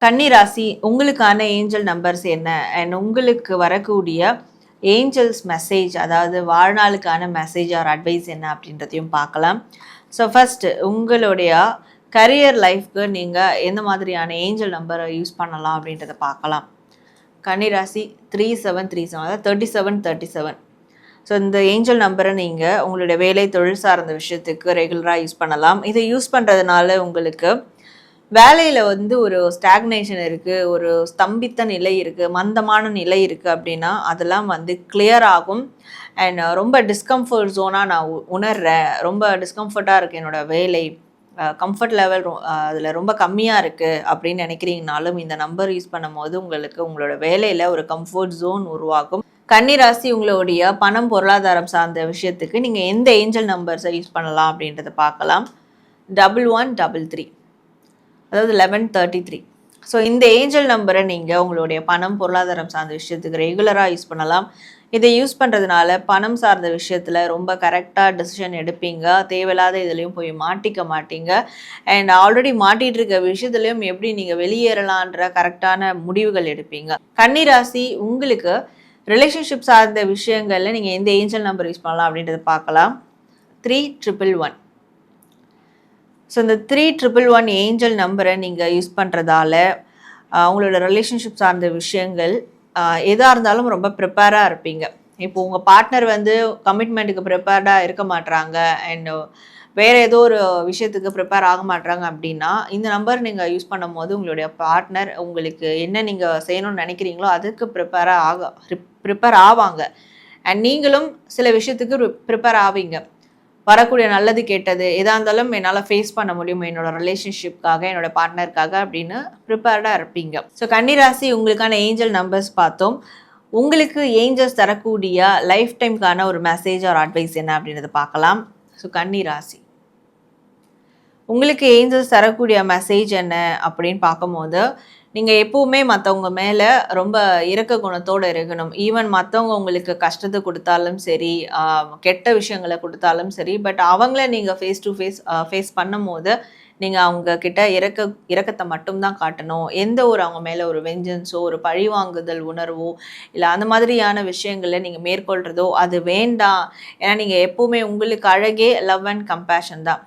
கன்னி ராசி உங்களுக்கான ஏஞ்சல் நம்பர்ஸ் என்ன? அண்ட் உங்களுக்கு வரக்கூடிய ஏஞ்சல்ஸ் மெசேஜ், அதாவது வாழ்நாளுக்கான மெசேஜ் ஆர் அட்வைஸ் என்ன அப்படின்றதையும் பார்க்கலாம். ஸோ ஃபஸ்ட்டு உங்களுடைய கரியர் லைஃப்க்கு நீங்கள் எந்த மாதிரியான ஏஞ்சல் நம்பரை யூஸ் பண்ணலாம் அப்படின்றத பார்க்கலாம். கன்னி ராசி 3737, அதாவது 3737. ஸோ இந்த ஏஞ்சல் நம்பரை நீங்கள் உங்களுடைய வேலை தொழில் சார்ந்த விஷயத்துக்கு ரெகுலராக யூஸ் பண்ணலாம். இதை யூஸ் பண்ணுறதுனால உங்களுக்கு வேலையில் ஒரு ஸ்டாக்னேஷன் இருக்குது, ஒரு ஸ்தம்பித்த நிலை இருக்குது, மந்தமான நிலை இருக்குது அப்படின்னா அதெல்லாம் கிளியர் ஆகும். அண்ட் ரொம்ப டிஸ்கம்ஃபர்ட் ஜோனாக நான் உணர்கிறேன், ரொம்ப டிஸ்கம்ஃபர்ட்டாக இருக்குது என்னோடய வேலை, கம்ஃபர்ட் லெவல் அதில் ரொம்ப கம்மியாக இருக்குது அப்படின்னு நினைக்கிறீங்கனாலும் இந்த நம்பர் யூஸ் பண்ணும்போது உங்களுக்கு உங்களோட வேலையில் ஒரு கம்ஃபர்ட் ஜோன் உருவாகும். கன்னிராசி உங்களுடைய பணம் பொருளாதாரம் சார்ந்த விஷயத்துக்கு நீங்கள் எந்த ஏஞ்சல் நம்பர்ஸை யூஸ் பண்ணலாம் அப்படின்றத பார்க்கலாம். 1133, அதாவது 1133. ஸோ இந்த ஏஞ்சல் நம்பரை நீங்கள் உங்களுடைய பணம் பொருளாதாரம் சார்ந்த விஷயத்துக்கு ரெகுலராக யூஸ் பண்ணலாம். இதை யூஸ் பண்ணுறதுனால பணம் சார்ந்த விஷயத்தில் ரொம்ப கரெக்டாக டெசிஷன் எடுப்பீங்க, தேவையில்லாத இதுலேயும் போய் மாட்டிக்க மாட்டீங்க. அண்ட் ஆல்ரெடி மாட்டிகிட்டு இருக்க விஷயத்துலையும் எப்படி நீங்கள் வெளியேறலான்ற கரெக்டான முடிவுகள் எடுப்பீங்க. கன்னிராசி உங்களுக்கு ரிலேஷன்ஷிப் சார்ந்த விஷயங்களில் நீங்கள் எந்த ஏஞ்சல் நம்பர் யூஸ் பண்ணலாம் அப்படின்றத பார்க்கலாம். 3111. ஸோ இந்த 3111 ஏஞ்சல் நம்பரை நீங்கள் யூஸ் பண்ணுறதால உங்களோட ரிலேஷன்ஷிப் சார்ந்த விஷயங்கள் எதாக இருந்தாலும் ரொம்ப ப்ரிப்பேராக இருப்பீங்க. இப்போ உங்கள் பார்ட்னர் கமிட்மெண்ட்டுக்கு ப்ரிப்பேர்டாக இருக்க மாட்டுறாங்க, அண்ட் வேறு ஏதோ ஒரு விஷயத்துக்கு ப்ரிப்பேர் ஆக மாட்டுறாங்க அப்படின்னா இந்த நம்பர் நீங்கள் யூஸ் பண்ணும் போது உங்களுடைய பார்ட்னர் உங்களுக்கு என்ன நீங்கள் செய்யணும்னு நினைக்கிறீங்களோ அதுக்கு ப்ரிப்பேர் ஆவாங்க. அண்ட் நீங்களும் சில விஷயத்துக்கு ப்ரிப்பேர் ஆவீங்க. வரக்கூடிய நல்லது கெட்டது எதாக இருந்தாலும் என்னால் ஃபேஸ் பண்ண முடியும் என்னோட ரிலேஷன்ஷிப்காக, என்னோட பார்ட்னருக்காக அப்படின்னு ப்ரிப்பேர்டாக இருப்பீங்க. ஸோ கன்னிராசி உங்களுக்கான ஏஞ்சல் நம்பர்ஸ் பார்த்தோம். உங்களுக்கு ஏஞ்சல்ஸ் தரக்கூடிய லைஃப் டைம்க்கான ஒரு மெசேஜ் ஆர் அட்வைஸ் என்ன அப்படின்றத பார்க்கலாம். ஸோ கன்னிராசி உங்களுக்கு ஏஞ்சல்ஸ் தரக்கூடிய மெசேஜ் என்ன அப்படின்னு பார்க்கும்போது, நீங்கள் எப்போவுமே மற்றவங்க மேலே ரொம்ப இரக்க குணத்தோடு இருக்கணும். ஈவன் மற்றவங்க உங்களுக்கு கஷ்டத்தை கொடுத்தாலும் சரி, கெட்ட விஷயங்களை கொடுத்தாலும் சரி, பட் அவங்கள நீங்கள் ஃபேஸ் டு ஃபேஸ் பண்ணும் போது நீங்கள் அவங்கக்கிட்ட இரக்கத்தை மட்டும்தான் காட்டணும். எந்த ஒரு அவங்க மேலே ஒரு வெஞ்சன்ஸோ, ஒரு பழிவாங்குதல் உணர்வோ, இல்லை அந்த மாதிரியான விஷயங்களை நீங்கள் மேற்கொள்கிறதோ அது வேண்டாம். ஏன்னா நீங்கள் எப்போவுமே உங்களுக்கு அழகே லவ் அண்ட் கம்பேஷன் தான்.